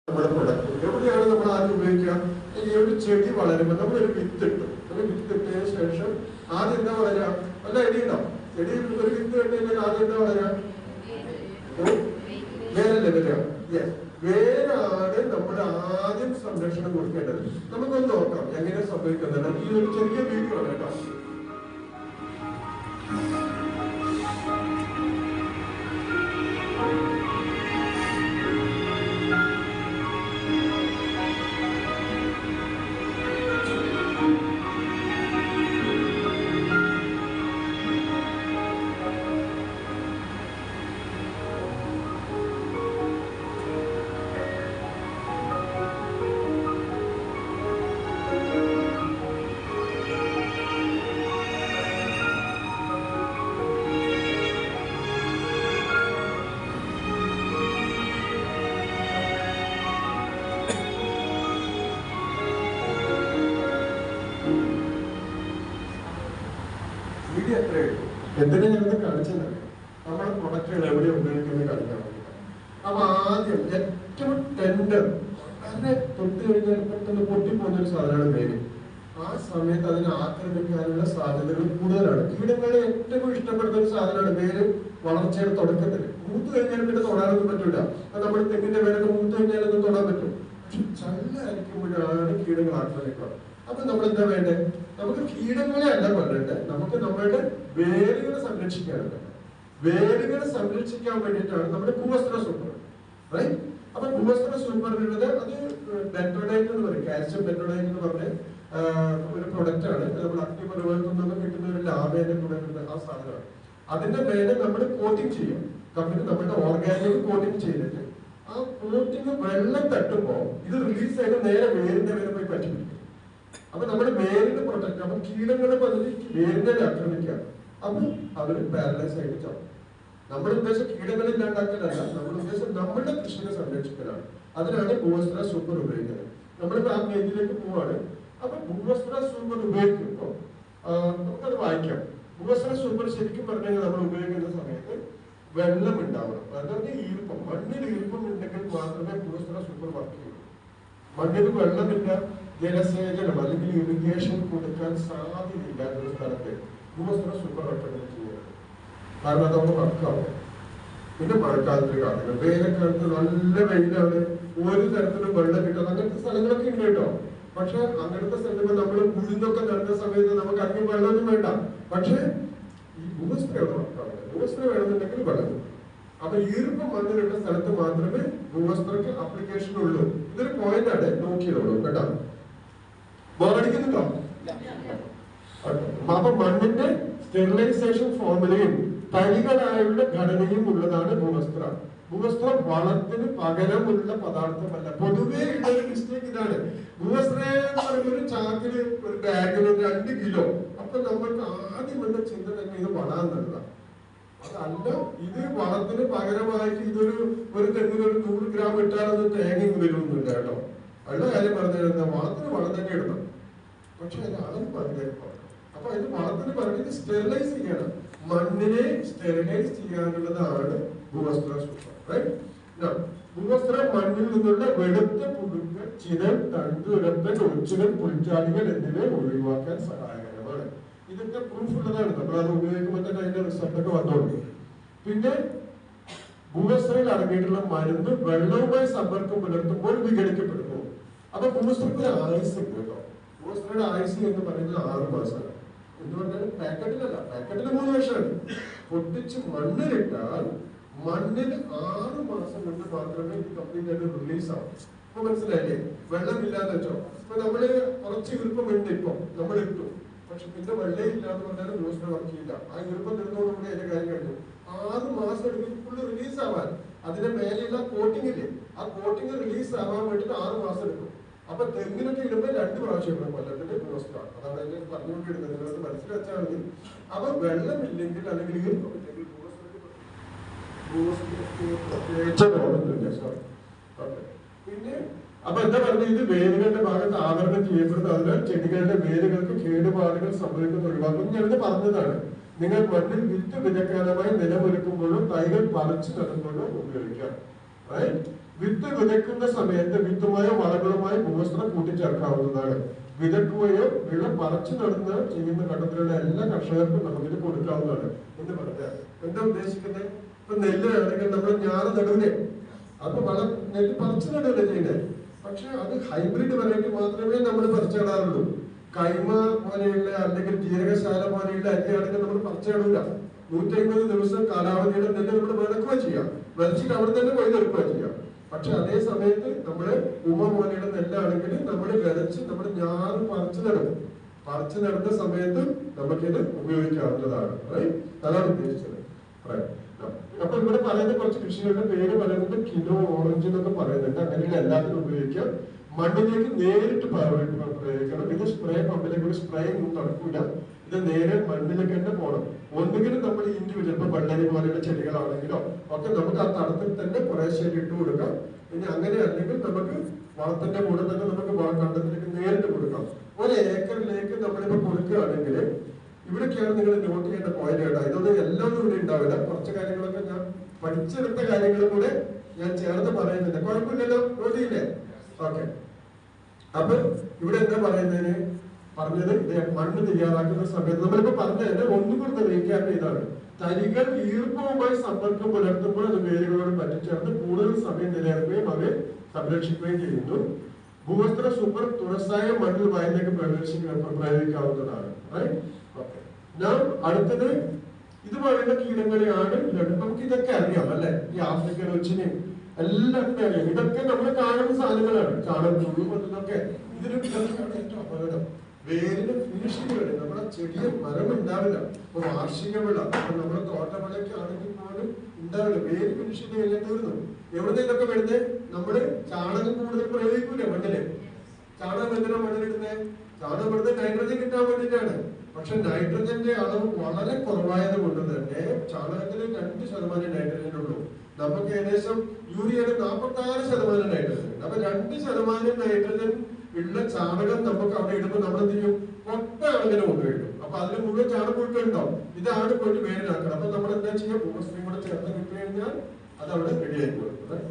നമ്മുടെ പ്രൊഡക്റ്റ് എവിടെയാണ് നമ്മൾ ആദ്യം ഉപയോഗിക്കുക? ഈ ഒരു ചെടി വളരുമ്പോൾ നമ്മളൊരു വിത്ത് ഇട്ടു. ഒരു വിത്ത് ഇട്ടതിന് ശേഷം ആദ്യം എന്താ വളരാ? വല്ല ഐഡിയ ഉണ്ടാവും? ചെടി ഒരു വിത്ത് ഇട്ടതിന് ആദ്യം എന്താ വളരാ? വേരല്ലേ വരിക? വേരാണ് നമ്മൾ ആദ്യം സംരക്ഷണം കൊടുക്കേണ്ടത്. നമുക്കൊന്ന് നോക്കാം എങ്ങനെ സംഭവിക്കുന്നത്. ഈ ഒരു ചെറിയ വീഡിയോ ആണ് കേട്ടോ. എന്തിനാ ഞാനത് കാണിച്ചത്? നമ്മുടെ പ്രൊഡക്റ്റുകൾ എവിടെ ഉപയോഗിക്കുന്നത് കാണിക്കാൻ വേണ്ടിയിട്ട്. അപ്പൊ ആദ്യം ഏറ്റവും ടെൻഡർ വളരെ തൊട്ട് കഴിഞ്ഞാൽ പെട്ടെന്ന് പൊട്ടിപ്പോകുന്ന ഒരു സാധനമാണ് വേര്. ആ സമയത്ത് അതിനെ ആക്രമിക്കാനുള്ള സാധ്യതകൾ കൂടുതലാണ്. കീടങ്ങളെ ഏറ്റവും ഇഷ്ടപ്പെടുന്ന ഒരു സാധനമാണ് വേര്. വളർച്ചയുടെ തുടക്കത്തിൽ മൂത്ത് കഴിഞ്ഞാൽ പിന്നെ തൊടാനൊന്നും പറ്റൂല. നമ്മൾ തെങ്ങിന്റെ വേരൊക്കെ മൂത്ത് കഴിഞ്ഞാലൊന്നും തൊടാൻ പറ്റും. പക്ഷെ ചള്ളായിരിക്കുമ്പോഴാണ് കീടങ്ങൾ ആക്രമിക്കുക. അപ്പൊ നമ്മൾ എന്താ വേണ്ടേ? നമുക്ക് കീടങ്ങളെ അല്ല കൊല്ലണ്ടേ, നമുക്ക് നമ്മളുടെ വേരുകളെ സംരക്ഷിക്കാനുണ്ട്. വേരുകളെ സംരക്ഷിക്കാൻ വേണ്ടിയിട്ടാണ് നമ്മുടെ ഭൂവസ്ത്ര സൂപ്പർ. റൈറ്റ്? അപ്പൊ ഭൂവസ്ത്ര സൂപ്പറിനുള്ളത് അത് ബെൻഡോഡൈറ്റ് എന്ന് പറയും. കാൽസ്യം ബെൻഡോഡൈറ്റ് എന്ന് പറഞ്ഞ ഒരു പ്രൊഡക്റ്റ് ആണ്. നമ്മൾ അഗ്നിപർവ്വതത്തിൽ നിന്നും കിട്ടുന്ന ഒരു ലാഭേന്റെ പ്രൊഡക്റ്റ്. ആ സാധനമാണ്. അതിന്റെ മേലെ നമ്മൾ കോട്ടിങ് ചെയ്യും. കമ്പനി നമ്മുടെ ഓർഗാനിക് കോട്ടിങ് ചെയ്തിട്ട് ആ കോട്ടിങ് വെള്ളം തട്ടുമ്പോ ഇത് റിലീസ് ആയിട്ട് നേരെ വേരിന്റെ മേലെ പോയി പറ്റിപ്പിടിക്കും. അപ്പൊ നമ്മുടെ വേരിന് പ്രൊട്ടക്ട്. അപ്പൊ കീടങ്ങളെ പദ്ധതി വേരിനെ ആക്രമിക്കുക. അപ്പൊ അവര് പാരലൈസ് ആയിട്ട് ചാവും. നമ്മുടെ ഉദ്ദേശം കീടങ്ങളെ ഇല്ലാണ്ടാക്കലല്ല, നമ്മുടെ ഉദ്ദേശം നമ്മുടെ കൃഷിയെ സംരക്ഷിക്കലാണ്. അതിനാണ് ഭൂവസ്ത്ര സൂപ്പർ ഉപയോഗിക്കുന്നത്. നമ്മളിപ്പോ ആ പേജിലേക്ക് പോവാണ്. അപ്പൊ ഭൂവസ്ത്ര സൂപ്പർ ഉപയോഗിക്കുമ്പോൾ നമുക്കത് വായിക്കാം. ഭൂവസ്ത്ര സൂപ്പർ ശരിക്കും പറഞ്ഞാൽ നമ്മൾ ഉപയോഗിക്കുന്ന സമയത്ത് വെള്ളം ഉണ്ടാവണം. അതായത് ഈർപ്പം, മണ്ണിൽ ഈർപ്പം ഉണ്ടെങ്കിൽ മാത്രമേ ഭൂവസ്ത്ര സൂപ്പർ വർക്ക് ചെയ്യൂ. മണ്ണിൽ വെള്ളമില്ല, ജലസേചനം അല്ലെങ്കിൽ ഇറിഗേഷൻ കൊടുക്കാൻ സാധ്യതയില്ലാത്തൊരു സ്ഥലത്ത് ഭൂവസ്ത്ര സൂപ്പർ റെക്കമെൻഡ് ചെയ്യുന്നത്. കാരണം അതവിടെ വർക്കാവും. പിന്നെ മഴക്കാലത്ത് കാലങ്ങൾ, വേനൽക്കാലത്ത് നല്ല വെയിലാണ്, ഒരു തരത്തിലും വെള്ളം കിട്ടാതെ അങ്ങനത്തെ സ്ഥലങ്ങളൊക്കെ ഉണ്ട് കേട്ടോ. പക്ഷെ അങ്ങനത്തെ സ്ഥലത്ത് നമ്മൾ ഉഴുന്നൊക്കെ നടന്ന സമയത്ത് നമുക്ക് അധികം വെള്ളമൊന്നും വേണ്ട. പക്ഷെ ഈ ഭൂവസ്ത്ര വർക്കാവില്ല. ഭൂവസ്ത്ര വേണമെന്നുണ്ടെങ്കിൽ വെള്ളം. അപ്പൊ ഈർപ്പം മണ്ണിലുള്ള സ്ഥലത്ത് മാത്രമേ ഭൂവസ്ത്രക്ക് അപ്ലിക്കേഷൻ ഉള്ളൂ. ഇതൊരു പോയിന്റ് ആണ്, നോക്കിയതോളൂ കേട്ടോ. ബോറടിക്കുന്നുണ്ടോ? അപ്പൊ മണ്ണിന്റെ സ്റ്റെറിലൈസേഷൻ ഫോർമുലയും തരികളായുള്ള ഘടനയും ഉള്ളതാണ് ഭൂവസ്ത്ര. ഭൂവസ്ത്രം വളത്തിന് പകരമുള്ള പദാർത്ഥമല്ല. പൊതുവേ ഉള്ളൊരു മിസ്റ്റേക്ക് ഇതാണ്. ഭൂവസ്ത്ര എന്ന് പറയുന്ന ഒരു ചാക്കില് ഒരു ബാഗിന് 2 കിലോ. അപ്പൊ നമ്മൾക്ക് ആദ്യം വന്ന ചിന്ത തന്നെ ഇത് വളാന്നുള്ളതാണ്. അതല്ല, ഇത് വളത്തിന് പകരമായിട്ട് ഒരു തെങ്ങിന് 100 ഗ്രാം ഇട്ടാലൊന്നും തേങ്ങ വരുമൊന്നുമില്ല കേട്ടോ. ഉള്ള കാര്യം പറഞ്ഞു കഴിഞ്ഞാൽ വളത്തിന് വളം തന്നെ ഇടണം. പക്ഷെ അതിന് അളവ് പകരം. അപ്പൊ ഇത് വളത്തിന് പറഞ്ഞത് സ്റ്റെറിലൈസ് ചെയ്യണം. മണ്ണിനെ സ്റ്റെറിലൈസ് ചെയ്യാനുള്ളതാണ് ഭൂവസ്ത്ര സൂപ്പർ. റൈറ്റ്? ഭൂവസ്ത്രം മണ്ണിൽ നിന്നുള്ള വെളുത്ത പുഴുക്കൾ, ചിതൽ, തണ്ടുരപ്പൻ, ഒച്ചുകൾ, പുൽച്ചാടികൾ എന്നിവ ഒഴിവാക്കാൻ സഹായകരമാണ്. ഇതൊക്കെ പ്രൂഫ് ഉള്ളതാണ്. നമ്മളത് ഉപയോഗിക്കുമ്പോൾ തന്നെ അതിന്റെ റിസൾട്ടൊക്കെ വന്നോളൂ. പിന്നെ ഭൂവസ്ത്രയിൽ അടങ്ങിയിട്ടുള്ള മരുന്ന് വെള്ളവുമായി സമ്പർക്കം പുലർത്തുമ്പോൾ വിഘടിക്കപ്പെടുന്നു. അപ്പൊ ഭൂവസ്ത്രത്തിന് ആയുസ് ഉണ്ട് കേട്ടോ. ഭൂവസ്ത്രയുടെ ആയുസ് എന്ന് പറയുന്നത് 6 മാസമാണ്. എന്ന് പറഞ്ഞാൽ പാക്കറ്റിലല്ല, പാക്കറ്റിൽ 3 വർഷമാണ്. പൊട്ടിച്ച് മണ്ണിലിട്ടാൽ മണ്ണിൽ 6 മാസം കൊണ്ട് മാത്രമേ ഇത് കംപ്ലീറ്റ് ആയിട്ട് റിലീസ് ആവും. ഇപ്പൊ മനസ്സിലായില്ലേ? വെള്ളമില്ലാന്ന് വെച്ചോ. ഇപ്പൊ നമ്മള് കുറച്ച് ഈർപ്പമുണ്ട്, ഇപ്പൊ നമ്മൾ ഇട്ടു, പക്ഷെ പിന്നെ വെള്ളം ഇല്ലാന്ന് പറഞ്ഞാൽ ഭൂവസ്ത്ര വർക്ക് ചെയ്യില്ല. ആ ഈർപ്പം തീർന്നതോടുകൂടി അതിന്റെ കാര്യം കഴിഞ്ഞു. 6 മാസം എടുക്കും ഫുള്ള് റിലീസ് ആവാൻ. അതിന്റെ മേലെയുള്ള കോട്ടിംഗ് ഇല്ലേ, ആ കോട്ടിംഗ് റിലീസ് ആവാൻ വേണ്ടിട്ട് 6 മാസം എടുക്കും. അപ്പൊ തെങ്ങിനൊക്കെ ഇടുമ്പോൾ 2 പ്രാവശ്യം ഇടണം കൊല്ലത്തിന്റെ ഭൂവസ്ത്ര. അതാണ് അതിന്റെ പറഞ്ഞുകൊണ്ടിരുന്നത്. നിങ്ങൾക്ക് മനസ്സിൽ വെച്ചാൽ മതി. അപ്പൊ വെള്ളമില്ലെങ്കിൽ അല്ലെങ്കിൽ ഈർപ്പമില്ലെങ്കിൽ പിന്നെ അപ്പൊ എന്താ പറഞ്ഞത്? ഇത് വേരുകളുടെ ഭാഗത്ത് ആവരണം ചെയ്യപ്പെടുന്നത്. അതിനാൽ ചെടികളുടെ വേരുകൾക്ക് കേടുപാടുകൾ സംഭവിക്കുന്ന ഒഴിവാക്കും. ഞാനിത് പറഞ്ഞതാണ്. നിങ്ങൾ മണ്ണിൽ വിത്ത് വിതക്കാനമായി നിലമൊരുക്കുമ്പോഴും തൈകൾ പറിച്ചു നടുമ്പോഴും ഉപയോഗിക്കാം. വിത്ത് വിതയ്ക്കുന്ന സമയത്ത് വിത്തുമായോ വളങ്ങളുമായോ ഭൂവസ്ത്രം കൂട്ടിച്ചേർക്കാവുന്നതാണ്. വിതക്കുകയോ വിള പറിച്ചു നടന്ന് ചെയ്യുന്ന ഘട്ടത്തിലുള്ള എല്ലാ കർഷകർക്കും നമുക്കിത് കൊടുക്കാവുന്നതാണ് എന്ന് പറഞ്ഞാൽ എന്താ ഉദ്ദേശിക്കുന്നത്? ഇപ്പൊ നെല്ല് ആണെങ്കിൽ നമ്മൾ ഞാറ് നടുവിനെ അപ്പൊ നെല്ല് പറിച്ചു നടുവല്ലേ ചെയ്യുന്നത്. പക്ഷെ അത് ഹൈബ്രിഡ് വെറൈറ്റി മാത്രമേ നമ്മൾ പറിച്ചു നടാറുള്ളൂ. കൈമ പോലെയുള്ള അല്ലെങ്കിൽ ജീരകശാല പോലെയുള്ള അരിയാണെങ്കിൽ നമ്മൾ പറിച്ചു നടൂല. 150 ദിവസം കാലാവധിയുടെ നെല്ല് നമ്മൾ വിളക്കുക ചെയ്യാം, വിളച്ചിട്ട് അവിടെ തന്നെ കൊയ്തെടുക്കുക ചെയ്യാം. പക്ഷെ അതേ സമയത്ത് നമ്മള് പോലെയുള്ള നെല്ലാണെങ്കിൽ നമ്മൾ വിതച്ച് നമ്മൾ ഞാറ് പറിച്ചു നടും. പറിച്ചു നടുന്ന സമയത്ത് നമുക്കിത് ഉപയോഗിക്കാവുന്നതാണ്. അതാണ് ഉദ്ദേശിച്ചത്. അപ്പൊ ഇവിടെ പറയുന്ന കുറച്ച് കൃഷികളുടെ പേര് പറയുന്നത് കിലോ, ഓറഞ്ച് എന്നൊക്കെ പറയുന്നുണ്ട്. അങ്ങനെയുള്ള എല്ലാത്തിനും ഉപയോഗിക്കാം. മണ്ണിലേക്ക് നേരിട്ട് പ്രയോഗിക്കണം. ഇത് സ്പ്രേ പമ്പിലേക്ക് സ്പ്രേയും ഒന്നും നടക്കൂല. ഇത് നേരെ മണ്ണിലേക്ക് തന്നെ പോകണം. ഒന്നുകിലും നമ്മൾ ഇൻഡിവിജ്വൽ ഇപ്പൊ വെള്ളരി പോലെയുള്ള ചെടികളാണെങ്കിലോ ഒക്കെ നമുക്ക് ആ തടത്തിൽ തന്നെ കുറേശ്ശേ ഇട്ട് കൊടുക്കാം. ഇനി അങ്ങനെ അല്ലെങ്കിൽ നമുക്ക് വളത്തിന്റെ കൂടെ തന്നെ നമുക്ക് കണ്ടത്തിലേക്ക് നേരിട്ട് കൊടുക്കാം. 1 ഏക്കറിലേക്ക് നമ്മളിപ്പോ കൊടുക്കുകയാണെങ്കിൽ ഇവിടേക്കാണ് നിങ്ങൾ നോട്ട് ചെയ്യേണ്ട പോയിന്റ് കേട്ടോ. ഇതൊന്നും എല്ലാം ഇവിടെ ഉണ്ടാവില്ല. കുറച്ച് കാര്യങ്ങളൊക്കെ ഞാൻ പഠിച്ചെടുത്ത കാര്യങ്ങളും കൂടെ ഞാൻ ചേർത്ത് പറയുന്നുണ്ട്. കുഴപ്പമില്ലല്ലോ, നോട്ട് ചെയ്യില്ലേ? ഓക്കെ. അപ്പൊ ഇവിടെ എന്താ പറഞ്ഞത് മണ്ണ് തയ്യാറാക്കുന്ന സമയത്ത് നമ്മളിപ്പോ പറഞ്ഞതിന്റെ ഒന്നുകൂടെ റീക്യാപ്പ് ചെയ്താണ്. തരികൾ ഈർപ്പവുമായി സമ്പർക്കം പുലർത്തുമ്പോൾ അത് വേരുകളോട് പറ്റിച്ചേർന്ന് കൂടുതൽ സമയം നിലനിർത്തുകയും അവയെ സംരക്ഷിക്കുകയും ചെയ്യുന്നു. ഭൂവസ്ത്ര സൂപ്പർ തുറസായ മണ്ണിൽ വയലിലേക്ക് പ്രയോഗിക്കാവുന്നതാണ്. അടുത്തത് ഇതുപോലെയുള്ള കീടങ്ങളെയാണ്. നമുക്ക് ഇതൊക്കെ അറിയാം അല്ലെ? ഈ ആഫ്രിക്കൻ ഒച്ചിനെയും എല്ലാം അറിയാം. ഇതൊക്കെ നമ്മൾ കാണുന്ന സാധനങ്ങളാണ്. ചാണകം ഇതൊക്കെ ഏറ്റവും അപകടം. വേരിന് ഫിനിഷിംഗ് നമ്മുടെ ചെടിയ മരം ഉണ്ടാവില്ല. ഇപ്പൊ വാർഷിക വിള നമ്മുടെ തോട്ടവിളയ്ക്ക് ആണെങ്കിൽ പോലും ഉണ്ടാവില്ല. വേര് ഫിനിഷിംഗ് എല്ലാം തീർന്നു. എവിടെ ഇതൊക്കെ വരുന്നത്? നമ്മള് ചാണകം കൂടുതൽ പ്രയോഗിക്കൂല മണ്ണില്. ചാണകം എന്തിനാ മണ്ണിലിടുന്നത്? ചാണകം വെറുതെ നൈട്രജൻ കിട്ടാൻ വേണ്ടിയിട്ടാണ്. പക്ഷെ നൈട്രജന്റെ അളവ് വളരെ കുറവായത് കൊണ്ട് തന്നെ ചാണകത്തിന് 2% നൈട്രജൻ ഉള്ളൂ. നമുക്ക് ഏകദേശം യൂറിയയുടെ 46% നൈട്രജൻ. അപ്പൊ 2% നൈട്രജൻ ഉള്ള ചാണകം നമുക്ക് അവിടെ ഇടുമ്പോൾ നമ്മൾ എന്ത് ചെയ്യും? മൊത്ത അളവിന് കൊണ്ടുപോയിടും. അപ്പൊ അതിന് മുഴുവൻ ചാണകം ഇട്ടുണ്ടാവും. ഇതാണ് പോയിട്ട് വേരിനാക്കണം. അപ്പൊ നമ്മൾ എന്താ ചെയ്യുക? ഭൂമസ്ത്രീ കൂടെ ചേർത്ത് കിട്ടി കഴിഞ്ഞാൽ അത് അവിടെ റെഡി ആയി കൊടുക്കുന്നത്.